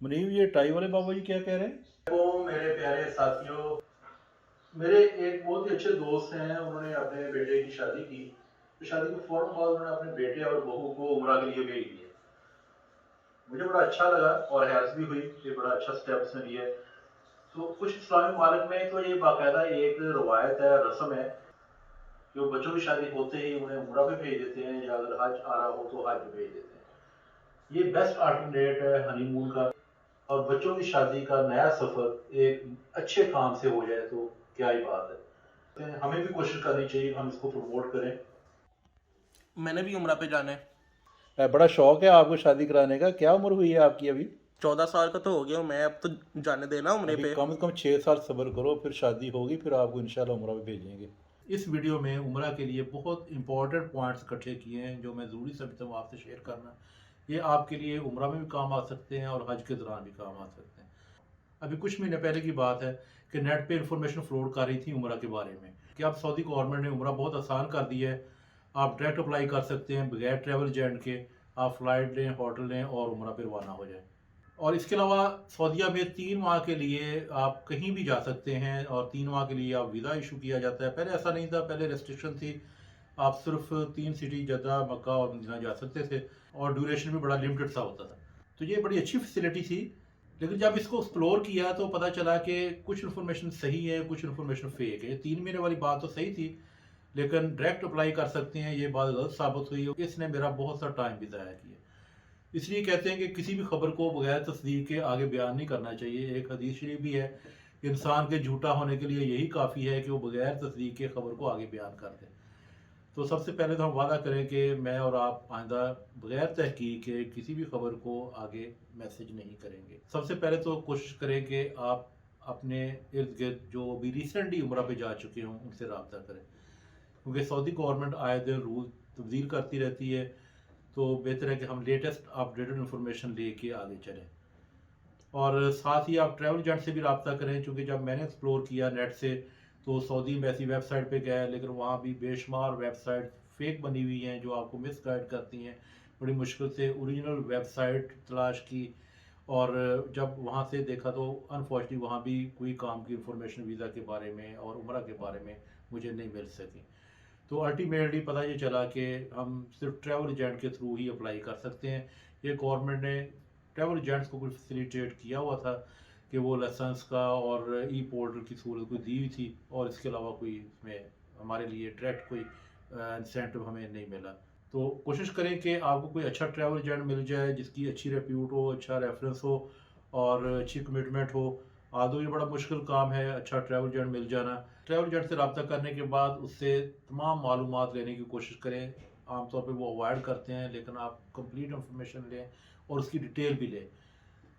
मुनीब, ये टाई वाले बाबा जी क्या कह रहे हैं? तो मेरे प्यारे साथियों, मेरे एक बहुत ही अच्छे दोस्त हैं। उन्होंने अपने बेटे की शादी की। तो शादी के फौरन बाद उन्होंने अपने बेटे और बहू को उम्रा के लिए भेज दिया। मुझे बड़ा अच्छा लगा और हैरान भी हुई कि बड़ा अच्छा स्टेप उसने लिया है। तो कुछ इस्लामी मालिक में तो ये बाकायदा एक रवायत है, रस्म है कि वो बच्चों की शादी होते ही उन्हें उम्रा पे भेज देते हैं, या अगर हज आ रहा हो तो हज पे भेज देते हैं। ये बेस्ट अल्टरनेट है हनीमून का। और बच्चों की शादी का नया सफर एक अच्छे काम से हो जाए तो क्या ही बात है। हमें भी कोशिश करनी चाहिए, हम इसको प्रमोट करें। मैंने भी उम्रा पे जाना है। बड़ा शौक है आपको शादी कराने का। क्या उम्र हुई है आपकी अभी? 14 साल का तो हो गया हूँ मैं, अब तो जाने देना उम्रे अभी पे। कम से कम 6 साल सब्र करो, फिर शादी होगी, फिर आपको इंशाल्लाह उम्रा पे भेजेंगे। इस वीडियो में उम्रा के लिए बहुत इंपॉर्टेंट पॉइंट्स इकट्ठे किए हैं जो मैं ज़रूरी समझता हूँ आपसे शेयर करना। ये आपके लिए उम्रा में भी काम आ सकते हैं और हज के दौरान भी काम आ सकते हैं। अभी कुछ महीने पहले की बात है कि नेट पे इंफॉर्मेशन फ्लोट कर रही थी उम्रा के बारे में कि अब सऊदी गवर्नमेंट ने उम्रा बहुत आसान कर दी है। आप डायरेक्ट अप्लाई कर सकते हैं बगैर ट्रैवल एजेंट के। आप फ्लाइट लें, होटल लें और उम्रा पे रवाना हो जाए। और इसके अलावा सऊदीया में 3 माह के लिए आप कहीं भी जा सकते हैं और 3 माह के लिए आप वीज़ा इशू किया जाता है। पहले ऐसा नहीं था, पहले रेस्ट्रिक्शन थी। आप सिर्फ 3 सिटी जद्दा, मक्का और मदीना जा सकते थे और ड्यूरेशन भी बड़ा लिमिटेड सा होता था। तो ये बड़ी अच्छी फैसिलिटी थी। लेकिन जब इसको एक्सप्लोर किया तो पता चला कि कुछ इन्फॉर्मेशन सही है, कुछ इन्फॉर्मेशन फेक है। 3 महीने वाली बात तो सही थी, लेकिन डायरेक्ट अप्लाई कर सकते हैं ये बात गलत साबित हुई। इसने मेरा बहुत सा टाइम भी ज़ाया किया। इसलिए कहते हैं कि किसी भी खबर को बगैर तस्दीक के आगे बयान नहीं करना चाहिए। एक हदीस शरीफ भी है, इंसान के झूठा होने के लिए यही काफ़ी है कि वो बगैर तस्दीक के खबर को आगे बयान कर दे। तो सबसे पहले तो हम वादा करें कि मैं और आप आइंदा बगैर तहकीक के किसी भी खबर को आगे मैसेज नहीं करेंगे। सबसे पहले तो कोशिश करें कि आप अपने इर्द गिर्द जो भी रिसेंटली उम्रा पे जा चुके हों उनसे रब्ता करें, क्योंकि सऊदी गवर्नमेंट आए दिन रूल तब्दील करती रहती है। तो बेहतर है कि हम लेटेस्ट अपडेटेड इन्फॉर्मेशन लेके आगे चलें। और साथ ही आप ट्रैवल एजेंट से भी रब्ता करें, क्योंकि जब मैंने एक्सप्लोर किया नेट से तो सऊदी एम्बेसी वेबसाइट पे गया, लेकिन वहाँ भी बेशुमार वेबसाइट फेक बनी हुई हैं जो आपको मिस गाइड करती हैं। बड़ी मुश्किल से ओरिजिनल वेबसाइट तलाश की और जब वहाँ से देखा तो अनफॉर्चुनेटली वहाँ भी कोई काम की इंफॉर्मेशन वीज़ा के बारे में और उम्रा के बारे में मुझे नहीं मिल सकी। तो अल्टीमेटली पता ये चला कि हम सिर्फ ट्रैवल एजेंट के थ्रू ही अप्लाई कर सकते हैं। ये गवर्नमेंट ने ट्रैवल एजेंट्स को कुछ फैसिलिटेट किया हुआ था कि वो लाइसेंस का और ई पोर्टल की सहूलत कोई दी हुई थी, और इसके अलावा कोई इसमें हमारे लिए डायरेक्ट कोई इंसेंटिव हमें नहीं मिला। तो कोशिश करें कि आपको कोई अच्छा ट्रैवल एजेंट मिल जाए जिसकी अच्छी रेप्यूट हो, अच्छा रेफरेंस हो और अच्छी कमिटमेंट हो। आदो ये बड़ा मुश्किल काम है अच्छा ट्रैवल एजेंट मिल जाना। ट्रैवल एजेंट से रब्ता करने के बाद उससे तमाम मालूमात लेने की कोशिश करें। आमतौर पे वो अवॉइड करते हैं, लेकिन आप कंप्लीट इन्फॉर्मेशन लें और उसकी डिटेल भी लें।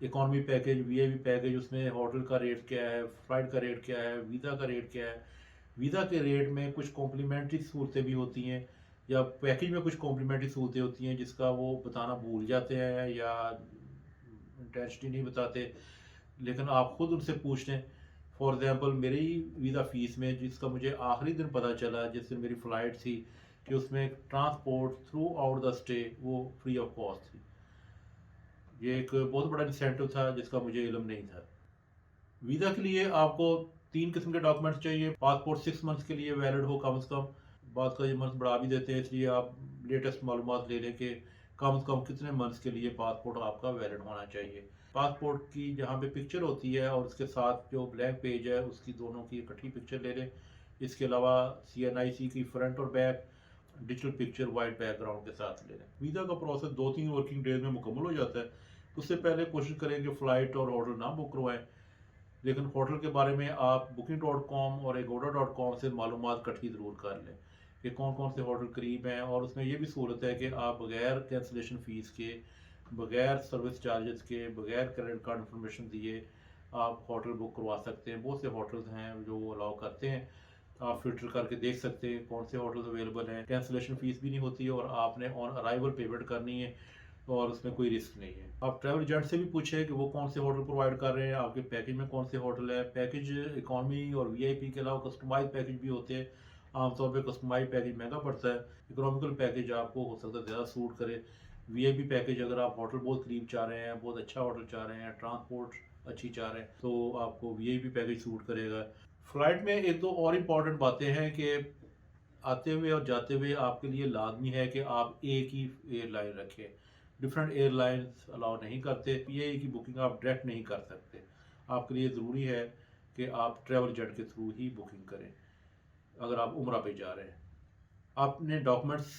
इकॉनमी पैकेज, वीआईपी पैकेज, उसमें होटल का रेट क्या है, फ़्लाइट का रेट क्या है, वीज़ा का रेट क्या है। वीज़ा के रेट में कुछ कॉम्प्लीमेंट्री सहूलतें भी होती हैं, या पैकेज में कुछ कॉम्प्लीमेंट्री सहूलतें होती हैं जिसका वो बताना भूल जाते हैं या इंटेंशनली नहीं बताते। लेकिन आप खुद उनसे पूछ लें। फॉर एग्ज़ाम्पल मेरी वीज़ा फ़ीस में जिसका मुझे आखिरी दिन पता चला जिस दिन मेरी फ़्लाइट थी, कि उसमें transport through out the stay वो फ्री ऑफ कॉस्ट थी। ये एक बहुत बड़ा इंसेंटिव था जिसका मुझे इल्म नहीं था। वीज़ा के लिए आपको 3 किस्म के डॉक्यूमेंट्स चाहिए। पासपोर्ट 6 मंथ्स के लिए वैलिड हो कम से कम। बाद का ये मंथ बढ़ा भी देते हैं, इसलिए आप लेटेस्ट मालूमात ले लें कि कम से कम कितने मंथ्स के लिए पासपोर्ट आपका वैलिड होना चाहिए। पासपोर्ट की जहाँ पे पिक्चर होती है और उसके साथ जो ब्लैंक पेज है उसकी दोनों की इकट्ठी पिक्चर ले लें। इसके अलावा CNIC की फ्रंट और back digital picture white background के साथ ले लें। वीज़ा का प्रोसेस 2-3 वर्किंग डेज में मुकम्मल हो जाता है। उससे पहले कोशिश करें कि फ़्लाइट और होटल ना बुक करवाएं। लेकिन होटल के बारे में आप booking.com और agoda.com से मालूमात इकट्ठी ज़रूर कर लें कि कौन कौन से होटल करीब हैं। और उसमें यह भी सहूलत है कि आप बगैर कैंसिलेशन फ़ीस के, बगैर सर्विस चार्जेस के, बगैर क्रेडिट कार्ड इन्फॉर्मेशन दिए आप होटल बुक करवा सकते हैं। बहुत से होटल्स हैं जो वो अलाउ करते हैं। आप फिल्टर करके देख सकते हैं कौन से होटल्स अवेलेबल हैं। कैंसिलेशन फ़ीस भी नहीं होती है और आपने ऑन अराइवल पेमेंट करनी है और उसमें कोई रिस्क नहीं है। आप ट्रैवल एजेंट से भी पूछें कि वो कौन से होटल प्रोवाइड कर रहे हैं, आपके पैकेज में कौन से होटल है। पैकेज इकॉनमी और वीआईपी के अलावा कस्टमाइज पैकेज भी होते हैं। आमतौर पे कस्टमाइज पैकेज महंगा पड़ता है, इकोनॉमिकल पैकेज आपको हो सकता है ज़्यादा सूट करे। वीआईपी पैकेज अगर आप होटल बहुत करीब चाह रहे हैं, बहुत अच्छा होटल चाह रहे हैं, ट्रांसपोर्ट अच्छी चाह रहे हैं, तो आपको वीआईपी पैकेज सूट करेगा। फ़्लाइट में एक दो और इम्पॉर्टेंट बातें हैं कि आते हुए और जाते हुए आपके लिए लाजमी है कि आप एक ही एयरलाइन रखें। डिफरेंट एयरलाइंस अलाउ नहीं करते, पीआई की बुकिंग आप डायरेक्ट नहीं कर सकते। आपके लिए ज़रूरी है कि आप ट्रैवल एजेंट के थ्रू ही बुकिंग करें अगर आप उम्रा पे जा रहे हैं। आपने डॉक्यूमेंट्स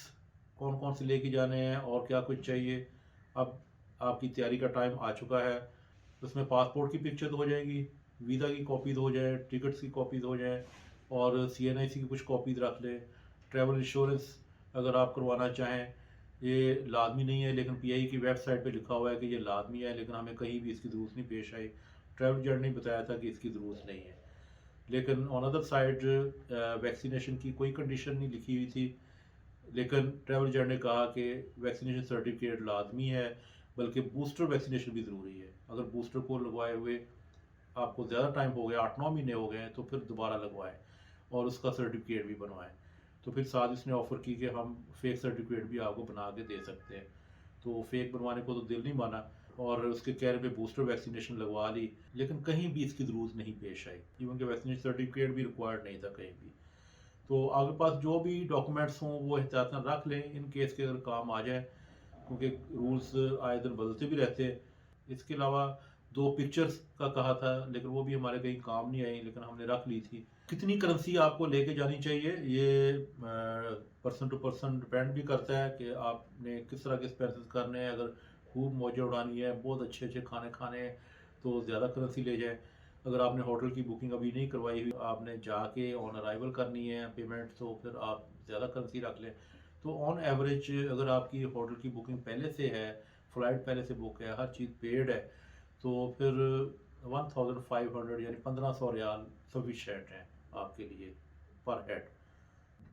कौन कौन से लेके जाने हैं और क्या कुछ चाहिए, अब आपकी तैयारी का टाइम आ चुका है। उसमें पासपोर्ट की पिक्चर हो जाएगी, वीज़ा की कॉपीज़ हो जाए, टिकट्स की कॉपीज़ हो जाएँ और CNIC की कुछ कॉपीज़ रख लें। ट्रैवल इंश्योरेंस अगर आप करवाना चाहें, ये लाजमी नहीं है, लेकिन पीआई की वेबसाइट पे लिखा हुआ है कि ये लाजमी है, लेकिन हमें कहीं भी इसकी ज़रूरत नहीं पेश आई। ट्रैवल एजेंट ने बताया था कि इसकी ज़रूरत नहीं है, लेकिन ऑन अदर साइड वैक्सीनेशन की कोई कंडीशन नहीं लिखी हुई थी, लेकिन ट्रैवल एजेंट ने कहा कि वैक्सीनेशन सर्टिफिकेट लाजमी है, बल्कि बूस्टर वैक्सीनेशन भी ज़रूरी है। अगर बूस्टर को लगवाए हुए आपको ज़्यादा टाइम हो गया, 8-9 महीने हो गए हैं, तो फिर दोबारा लगवाएं और उसका सर्टिफिकेट भी बनवाएं। तो फिर साथ इसने ऑफ़र की कि हम फेक सर्टिफिकेट भी आपको बना के दे सकते हैं। तो फेक बनवाने को तो दिल नहीं माना और उसके कहने पे बूस्टर वैक्सीनेशन लगवा ली, लेकिन कहीं भी इसकी ज़रूरत नहीं पेश आई। इवन कि वैक्सीनेशन सर्टिफिकेट भी रिक्वायर्ड नहीं था कहीं भी। तो आपके पास जो भी डॉक्यूमेंट्स हों वो एहतियातन रख लें इन केस के अगर काम आ जाए, क्योंकि रूल्स आए दिन बदलते भी रहते हैं। इसके अलावा 2 पिक्चर्स का कहा था, लेकिन वो भी हमारे कहीं काम नहीं आई, लेकिन हमने रख ली थी। कितनी करेंसी आपको लेके जानी चाहिए ये पर्सन टू पर्सन डिपेंड भी करता है कि आपने किस तरह के एक्सपेंसेस करने हैं। अगर खूब मौजें उड़ानी है, बहुत अच्छे अच्छे खाने खाने हैं, तो ज़्यादा करेंसी ले जाएं। अगर आपने होटल की बुकिंग अभी नहीं करवाई हुई, आपने जाके ऑन अराइवल करनी है पेमेंट, तो फिर आप ज़्यादा करेंसी रख लें। तो ऑन एवरेज अगर आपकी होटल की बुकिंग पहले से है, फ़्लाइट पहले से बुक है, हर चीज़ पेड है, तो फिर 1500 यानी 1500 रियाल सफिशेंट है आपके लिए पर हेड।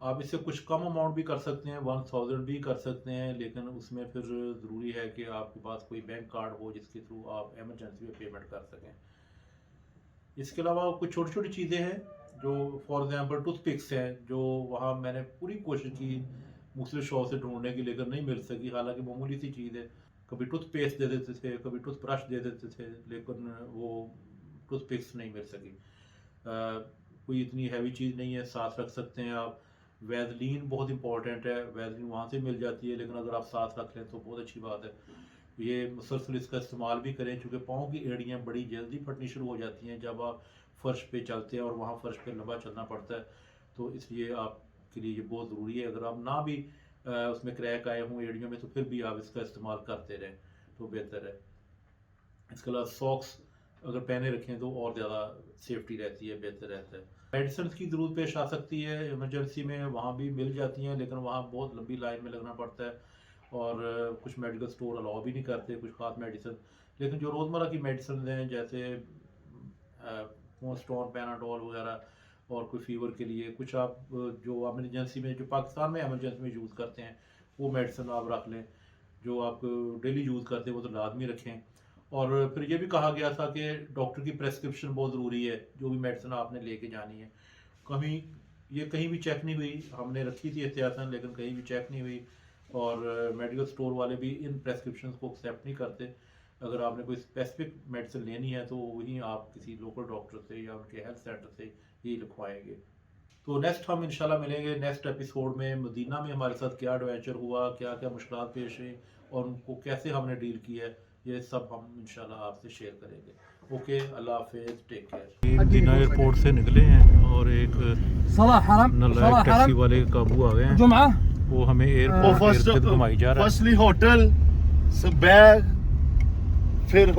आप इससे कुछ कम अमाउंट भी कर सकते हैं, 1000 भी कर सकते हैं, लेकिन उसमें फिर ज़रूरी है कि आपके पास कोई बैंक कार्ड हो जिसके थ्रू आप एमरजेंसी में पेमेंट कर सकें। इसके अलावा कुछ छोटी छोटी चीज़ें हैं जो फॉर एग्जांपल टूथपिक्स हैं, जो वहाँ मैंने पूरी कोशिश की मुख्तलिफ शॉप से ढूंढने की, लेकिन नहीं मिल सकी। हालांकि मामूली सी चीज़ है, कभी टूथपेस्ट दे देते थे, कभी टूथब्रश दे देते थे, लेकिन वो टूथपिक्स नहीं मिल सकी। कोई इतनी हैवी चीज़ नहीं है, साथ रख सकते हैं आप। वैज़लीन बहुत इंपॉर्टेंट है, वैज़लीन वहाँ से मिल जाती है, लेकिन अगर आप साथ रख लें तो बहुत अच्छी बात है। ये मुसलसल इसका इस्तेमाल भी करें, क्योंकि पाँव की एड़ियाँ बड़ी जल्दी फटनी शुरू हो जाती हैं जब आप फ़र्श पे चलते हैं और वहाँ फ़र्श पे लंबा चलना पड़ता है, तो इसलिए आपके लिए ये बहुत ज़रूरी है। अगर आप ना भी उसमें क्रैक आए हों एड़ियों में, तो फिर भी आप इसका इस्तेमाल करते रहें तो बेहतर है। इसके अलावा सॉक्स अगर पहने रखें तो और ज़्यादा सेफ्टी रहती है, बेहतर रहता है। मेडिसिन की ज़रूरत पेश आ सकती है इमरजेंसी में, वहाँ भी मिल जाती हैं, लेकिन वहाँ बहुत लंबी लाइन में लगना पड़ता है और कुछ मेडिकल स्टोर अलाउ भी नहीं करते कुछ खास मेडिसिन। लेकिन जो रोज़मर्रा की मेडिसिन हैं, जैसे स्टोन, पैनाडोल वगैरह, और कोई फीवर के लिए कुछ आप जो एमरजेंसी में, जो पाकिस्तान में एमरजेंसी में यूज़ करते हैं, वो मेडिसिन आप रख लें। जो आप डेली यूज़ करते हैं वो तो लाजमी रखें। और फिर ये भी कहा गया था कि डॉक्टर की प्रेस्क्रिप्शन बहुत ज़रूरी है, जो भी मेडिसिन आपने लेके जानी है। कहीं भी चेक नहीं हुई, हमने रखी थी एहतियातन, लेकिन कहीं भी चेक नहीं हुई, और मेडिकल स्टोर वाले भी इन प्रेस्क्रिप्शन को एक्सेप्ट नहीं करते। अगर आपने कोई स्पेसिफिक मेडिसिन लेनी है तो वहीं आप किसी लोकल डॉक्टर से या उनके हेल्थ सेंटर से ही लिखवाएंगे। तो नेक्स्ट हम इंशाल्लाह मिलेंगे नेक्स्ट एपिसोड में। मदीना में हमारे साथ क्या एडवेंचर हुआ, क्या क्या मुश्किलात पेश हुई और उनको कैसे हमने डील किया है, ये सब हम इंशाल्लाह आपसे शेयर करेंगे। ओके, अल्लाह हाफिज़, टेक केयर। मदीना एयरपोर्ट से निकले हैं और एक नालायक टैक्सी वाले काबू आ गए हैं, वो हमें एयरपोर्ट घुमाई जा रहा है। फर्स्टली होटल, बैग, फिर